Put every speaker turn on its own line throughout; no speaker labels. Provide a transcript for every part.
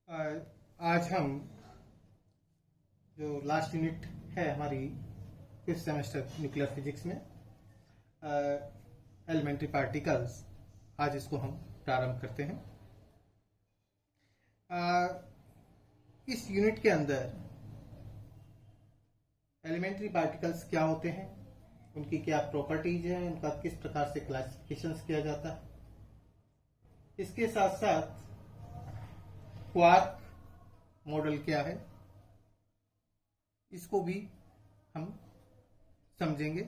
आज हम जो लास्ट यूनिट है हमारी फिफ्थ सेमेस्टर न्यूक्लियर फिजिक्स में एलिमेंट्री पार्टिकल्स, आज इसको हम प्रारंभ करते हैं। इस यूनिट के अंदर एलिमेंट्री पार्टिकल्स क्या होते हैं, उनकी क्या प्रॉपर्टीज हैं, उनका किस प्रकार से क्लासिफिकेशंस किया जाता है, इसके साथ साथ क्वार्क मॉडल क्या है, इसको भी हम समझेंगे।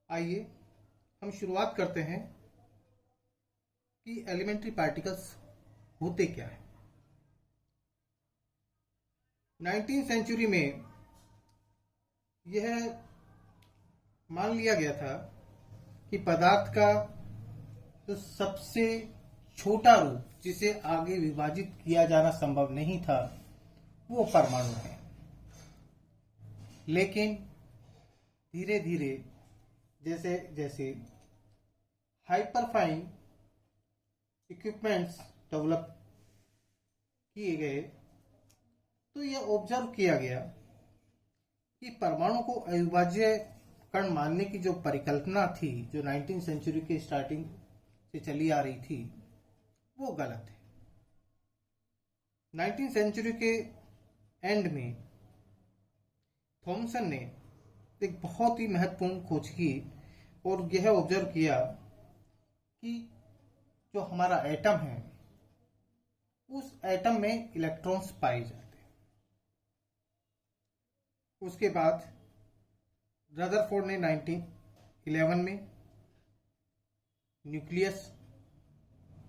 आइए हम शुरुआत करते हैं कि एलिमेंट्री पार्टिकल्स होते क्या है। 19वीं सेंचुरी में यह मान लिया गया था कि पदार्थ का जो सबसे छोटा रूप जिसे आगे विभाजित किया जाना संभव नहीं था वो परमाणु है। लेकिन धीरे धीरे जैसे जैसे हाइपरफाइन इक्विपमेंट्स डेवलप किए गए तो यह ऑब्जर्व किया गया कि परमाणु को अविभाज्य कण मानने की जो परिकल्पना थी, जो 19वीं सेंचुरी के स्टार्टिंग से चली आ रही थी, वो गलत है। 19वीं सेंचुरी के एंड में थॉमसन ने एक बहुत ही महत्वपूर्ण खोज की और यह ऑब्जर्व किया कि जो हमारा एटम है उस एटम में इलेक्ट्रॉन्स पाए जाते हैं। उसके बाद रदरफोर्ड ने 1911 में न्यूक्लियस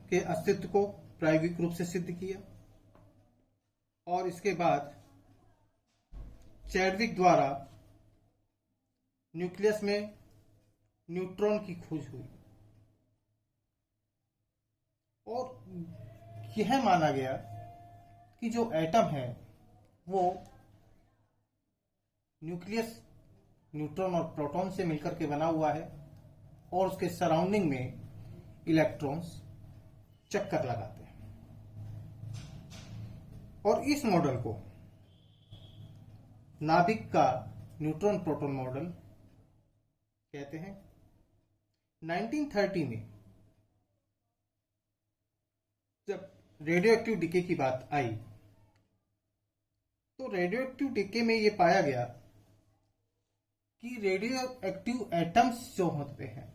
के अस्तित्व को प्रायोगिक रूप से सिद्ध किया और इसके बाद चैडविक द्वारा न्यूक्लियस में न्यूट्रॉन की खोज हुई और यह माना गया कि जो एटम है वो न्यूक्लियस न्यूट्रॉन और प्रोटॉन से मिलकर के बना हुआ है और उसके सराउंडिंग में इलेक्ट्रॉन्स चक्कर लगाते हैं। और इस मॉडल को नाभिक का न्यूट्रॉन प्रोटॉन मॉडल कहते हैं। 1930 में जब रेडियो एक्टिव डिके की बात आई तो रेडियो एक्टिव डिके में यह पाया गया कि रेडियो एक्टिव एटम्स जो होते हैं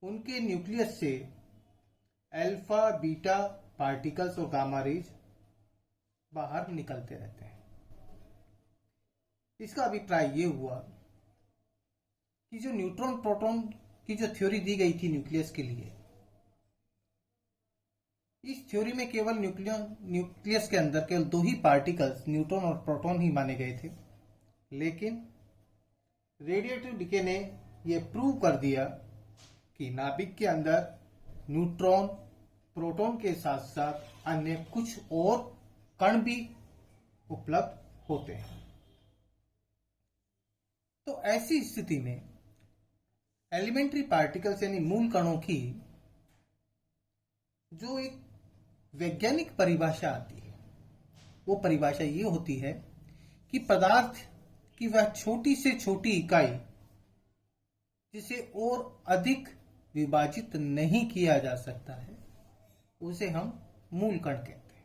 उनके न्यूक्लियस से अल्फा बीटा पार्टिकल्स और गामा रेज बाहर निकलते रहते हैं। इसका अभिप्राय ये हुआ कि जो न्यूट्रॉन प्रोटॉन की जो थ्योरी दी गई थी न्यूक्लियस के लिए, इस थ्योरी में केवल न्यूक्लियस के अंदर केवल दो ही पार्टिकल्स न्यूट्रॉन और प्रोटॉन ही माने गए थे। लेकिन रेडियोएक्टिव डिके ने यह प्रूव कर दिया कि नाभिक के अंदर न्यूट्रॉन प्रोटॉन के साथ साथ अन्य कुछ और कण भी उपलब्ध होते हैं। तो ऐसी स्थिति में एलिमेंट्री पार्टिकल्स यानी मूल कणों की जो एक वैज्ञानिक परिभाषा आती है वो परिभाषा ये होती है कि पदार्थ की वह छोटी से छोटी इकाई जिसे और अधिक विभाजित नहीं किया जा सकता है उसे हम मूल कण कहते हैं।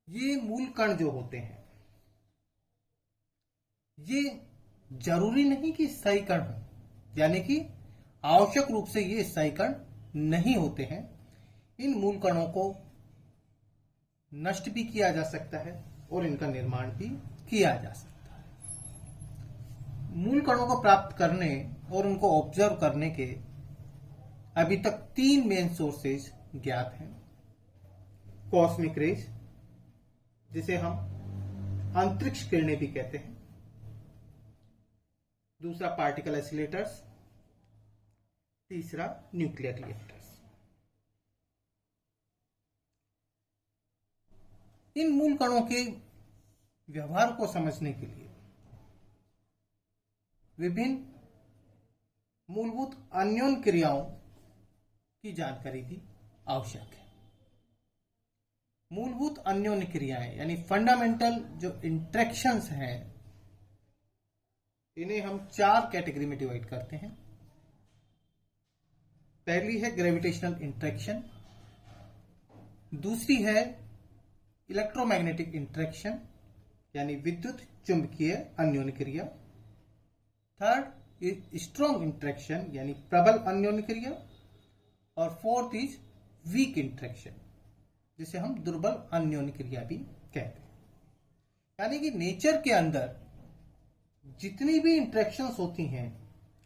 ये मूल कण जो होते हैं ये जरूरी नहीं कि स्थायी कण हो, यानी कि आवश्यक रूप से ये स्थायी कण नहीं होते हैं। इन मूल कणों को नष्ट भी किया जा सकता है और इनका निर्माण भी किया जा सकता है। मूल कणों को प्राप्त करने और उनको ऑब्जर्व करने के अभी तक 3 मेन सोर्सेज ज्ञात हैं। कॉस्मिक रेज, जिसे हम अंतरिक्ष किरणें भी कहते हैं। दूसरा पार्टिकल एसिलेटर्स, तीसरा न्यूक्लियर रिएक्टर्स। इन मूल कणों के व्यवहार को समझने के लिए विभिन्न मूलभूत अन्योन क्रियाओं की जानकारी भी आवश्यक है। मूलभूत अन्योन्य क्रियाएं यानी फंडामेंटल जो इंटरेक्शंस हैं, इन्हें हम 4 कैटेगरी में डिवाइड करते हैं। पहली है ग्रेविटेशनल इंटरेक्शन, दूसरी है इलेक्ट्रोमैग्नेटिक इंटरेक्शन यानी विद्युत चुंबकीय अन्योन्य क्रिया, थर्ड स्ट्रॉन्ग इंटरेक्शन यानी प्रबल अन्योन्य क्रिया, और फोर्थ इज वीक इंटरेक्शन जिसे हम दुर्बल अन्योन्य क्रिया भी कहते हैं। यानी कि नेचर के अंदर जितनी भी इंटरेक्शंस होती हैं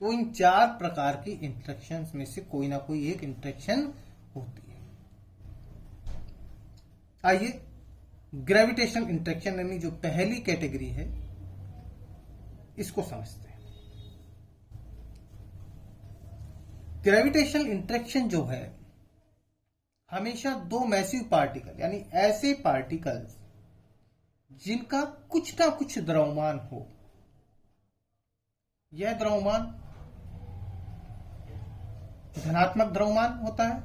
वो इन 4 प्रकार की इंटरेक्शंस में से कोई ना कोई एक इंटरेक्शन होती है। आइए ग्रेविटेशनल इंटरेक्शन यानी जो पहली कैटेगरी है इसको समझते हैं। ग्रेविटेशनल इंटरेक्शन जो है हमेशा 2 मैसिव पार्टिकल यानी ऐसे पार्टिकल्स जिनका कुछ ना कुछ द्रव्यमान हो, यह द्रव्यमान धनात्मक द्रव्यमान होता है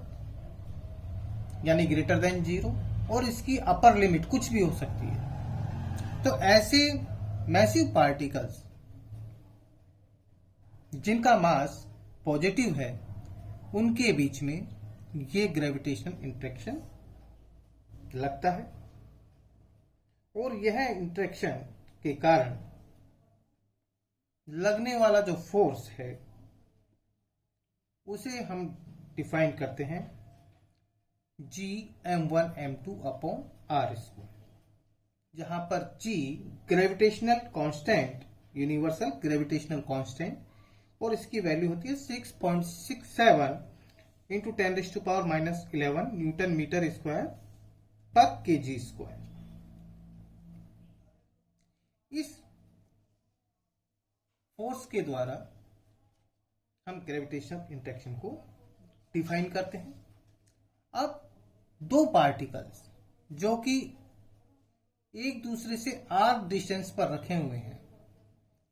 यानी ग्रेटर देन 0, और इसकी अपर लिमिट कुछ भी हो सकती है। तो ऐसे मैसिव पार्टिकल्स जिनका मास पॉजिटिव है उनके बीच में ये ग्रेविटेशनल इंटरेक्शन लगता है, और यह इंटरेक्शन के कारण लगने वाला जो फोर्स है उसे हम डिफाइन करते हैं Gm1m2 अपॉन r स्क्वायर, जहां पर G gravitational constant, universal gravitational constant, और इसकी वैल्यू होती है 6.67 इंटू 10⁻⁻11 न्यूटन मीटर स्क्वायर पर kg स्क्वायर। इस फोर्स के द्वारा हम ग्रेविटेशनल इंटरेक्शन को डिफाइन करते हैं। अब 2 पार्टिकल्स जो कि एक दूसरे से r डिस्टेंस पर रखे हुए हैं,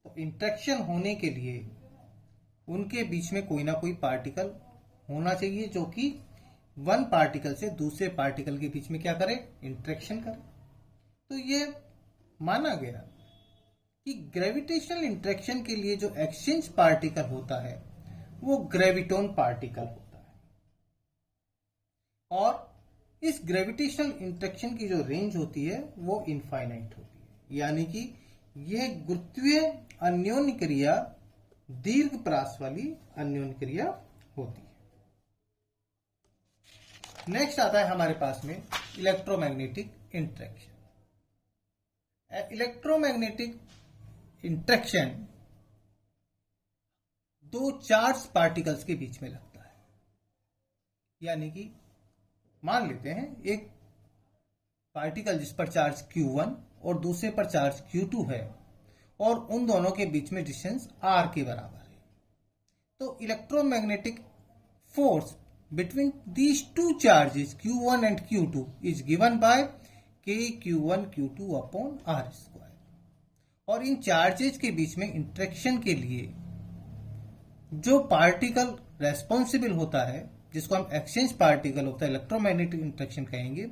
तो इंटरेक्शन होने के लिए उनके बीच में कोई ना कोई पार्टिकल होना चाहिए जो कि 1 पार्टिकल से दूसरे पार्टिकल के बीच में क्या करे, इंटरेक्शन करे। तो ये माना गया कि ग्रेविटेशनल इंटरेक्शन के लिए जो एक्सचेंज पार्टिकल होता है वो ग्रेविटोन पार्टिकल होता है, और इस ग्रेविटेशनल इंटरेक्शन की जो रेंज होती है वो इनफाइनाइट होती है। यानी कि यह गुरुत्वीय अन्योन्य क्रिया दीर्घ परास वाली अन्योन्य क्रिया होती है। नेक्स्ट आता है हमारे पास में electromagnetic interaction. Electromagnetic interaction 2 charge particles के बीच में लगता है। यानी कि मान लेते हैं एक पार्टिकल जिस पर चार्ज Q1 और दूसरे पर चार्ज Q2 है, और उन दोनों के बीच में डिस्टेंस r के बराबर है। तो electromagnetic force between these 2 charges Q1 and Q2 is given by kq1 q2 upon r square. और इन चार्जेस के बीच में इंटरेक्शन के लिए जो पार्टिकल रेस्पॉन्सिबल होता है, जिसको हम एक्सचेंज पार्टिकल होता है, इलेक्ट्रोमैग्नेटिक इंटरेक्शन कहेंगे,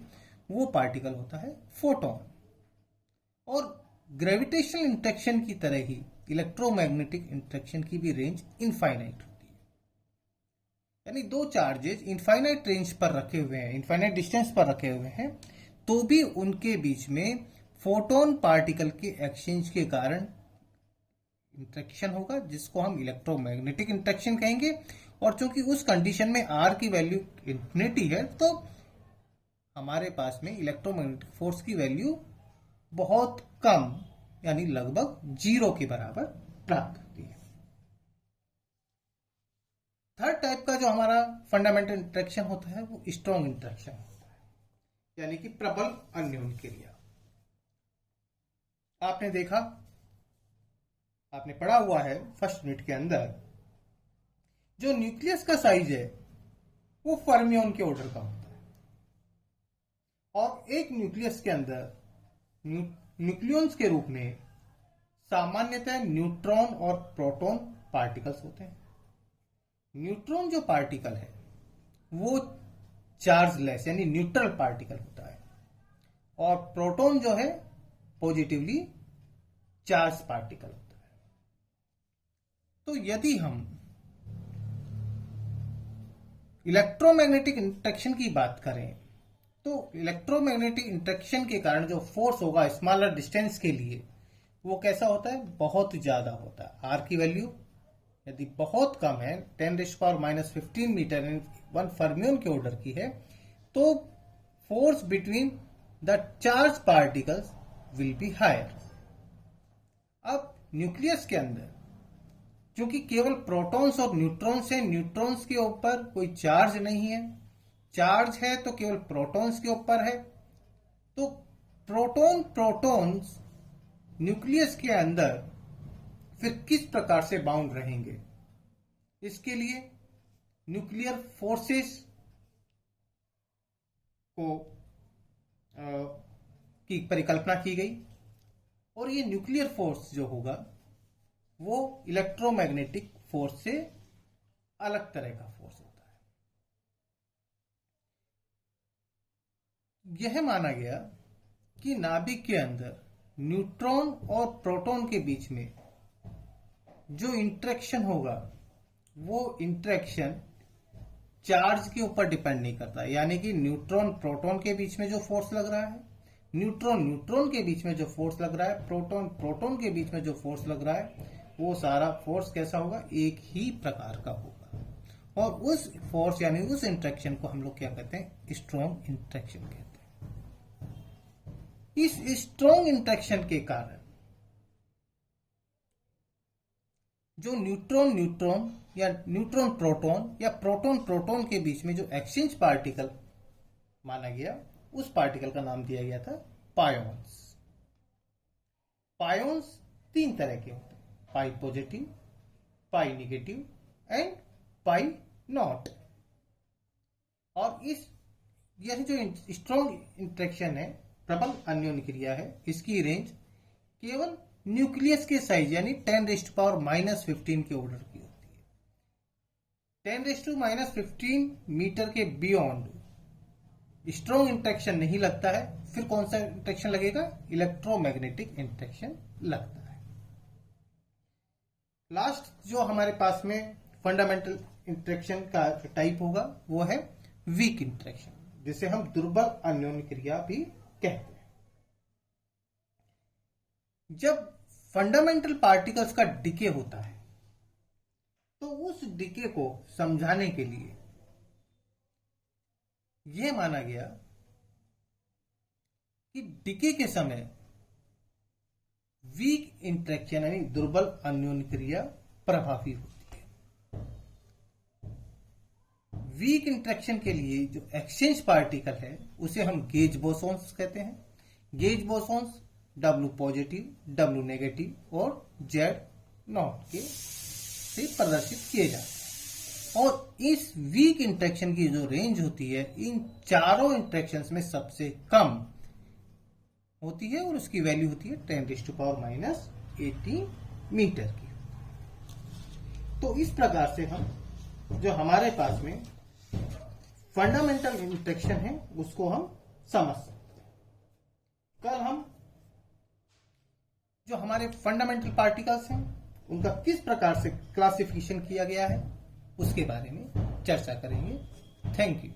वो पार्टिकल होता है फोटोन। और ग्रेविटेशनल इंटरेक्शन की तरह ही इलेक्ट्रोमैग्नेटिक इंटरेक्शन की भी रेंज इनफाइनाइट होती है। यानी 2 चार्जेस इनफाइनाइट रेंज पर रखे हुए हैं, इनफाइनाइट डिस्टेंस पर रखे हुए हैं, तो भी उनके बीच में फोटोन पार्टिकल के एक्सचेंज के कारण इंटरेक्शन होगा, जिसको हम इलेक्ट्रोमैग्नेटिक इंटरेक्शन कहेंगे। और चूंकि उस कंडीशन में r की वैल्यू इंफिनिटी है, तो हमारे पास में इलेक्ट्रोमैग्नेटिक फोर्स की वैल्यू बहुत कम यानी लगभग 0 के बराबर प्राप्त होती है। थर्ड टाइप का जो हमारा फंडामेंटल इंटरेक्शन होता है वो स्ट्रॉन्ग इंटरेक्शन होता है, यानी कि प्रबल अन्योन्य क्रिया। आपने देखा, आपने पढ़ा हुआ है फर्स्ट यूनिट के अंदर, जो न्यूक्लियस का साइज है वो फर्मियोन के ऑर्डर का होता है, और एक न्यूक्लियस के अंदर न्यूक्लियॉन्स के रूप में सामान्यतः न्यूट्रॉन और प्रोटॉन पार्टिकल्स होते हैं। न्यूट्रॉन जो पार्टिकल है वो चार्जलेस यानी न्यूट्रल पार्टिकल होता है, और प्रोटॉन जो है पॉजिटिवली चार्ज पार्टिकल होता है। तो यदि हम इलेक्ट्रोमैग्नेटिक इंटरेक्शन की बात करें तो इलेक्ट्रोमैग्नेटिक इंटरेक्शन के कारण जो फोर्स होगा स्मॉलर डिस्टेंस के लिए वो कैसा होता है, बहुत ज्यादा होता है। आर की वैल्यू यदि बहुत कम है 10⁻⁻15 मीटर 1 फर्मियन के ऑर्डर की है तो force between the charge particles will be higher. अब न्यूक्लियस के अंदर क्योंकि केवल प्रोटॉन्स और न्यूट्रॉन्स हैं, न्यूट्रॉन्स के ऊपर कोई चार्ज नहीं है, चार्ज है तो केवल प्रोटॉन्स के ऊपर है। तो प्रोटॉन्स न्यूक्लियस के अंदर फिर किस प्रकार से बाउंड रहेंगे, इसके लिए न्यूक्लियर फोर्सेस को की परिकल्पना की गई और ये न्यूक्लियर फोर्स जो होगा वो इलेक्ट्रोमैग्नेटिक फोर्स से अलग तरह का फोर्स होता है। यह माना गया कि नाभिक के अंदर न्यूट्रॉन और प्रोटॉन के बीच में जो इंटरेक्शन होगा वो इंटरेक्शन चार्ज के ऊपर डिपेंड नहीं करता, यानी कि न्यूट्रॉन प्रोटॉन के बीच में जो फोर्स लग रहा है, न्यूट्रॉन के बीच में जो फोर्स लग रहा है, प्रोटॉन के बीच में जो फोर्स लग रहा है, वो सारा फोर्स कैसा होगा, एक ही प्रकार का होगा। और उस फोर्स यानी उस इंटरेक्शन को हम लोग क्या कहते हैं, स्ट्रॉन्ग इंटरेक्शन कहते हैं। इस स्ट्रॉन्ग इंटरेक्शन के कारण जो न्यूट्रॉन या न्यूट्रॉन प्रोटॉन या प्रोटॉन प्रोटॉन के बीच में जो एक्सचेंज पार्टिकल माना गया, उस पार्टिकल का नाम दिया गया था पायोन्स। पायोन्स 3 तरह के होते हैं, pi positive, pi negative and pi not. और यह जो स्ट्रॉन्ग इंटरेक्शन है, प्रबल अन्योन्य क्रिया है, इसकी रेंज केवल न्यूक्लियस के साइज यानी 10⁻⁻15 के ऑर्डर की होती है। 10⁻⁻15 मीटर के बियॉन्ड स्ट्रॉन्ग इंटरेक्शन नहीं लगता है। फिर कौन सा इंटरेक्शन लगेगा, इलेक्ट्रोमैग्नेटिक इंटरेक्शन लगता है। लास्ट जो हमारे पास में फंडामेंटल इंटरेक्शन का टाइप होगा वो है वीक इंटरेक्शन, जिसे हम दुर्बल अन्योन्य क्रिया भी कहते हैं। जब फंडामेंटल पार्टिकल्स का डिके होता है तो उस डिके को समझाने के लिए यह माना गया कि डिके के समय वीक इंटरेक्शन यानी दुर्बल अन्योन्य क्रिया प्रभावी होती है। वीक इंटरेक्शन के लिए जो एक्सचेंज पार्टिकल है उसे हम गेज बोसॉन्स कहते हैं। Gauge bosons W positive, W negative और Z नॉट के से प्रदर्शित किए जाते हैं। और इस वीक इंटरेक्शन की जो रेंज होती है इन चारों इंटरेक्शंस में सबसे कम होती है और उसकी वैल्यू होती है 10⁻⁻18 मीटर की। तो इस प्रकार से हम जो हमारे पास में फंडामेंटल इंटरेक्शन है उसको हम समझ सकते हैं। कल हम जो हमारे फंडामेंटल पार्टिकल्स हैं उनका किस प्रकार से क्लासिफिकेशन किया गया है उसके बारे में चर्चा करेंगे। Thank you.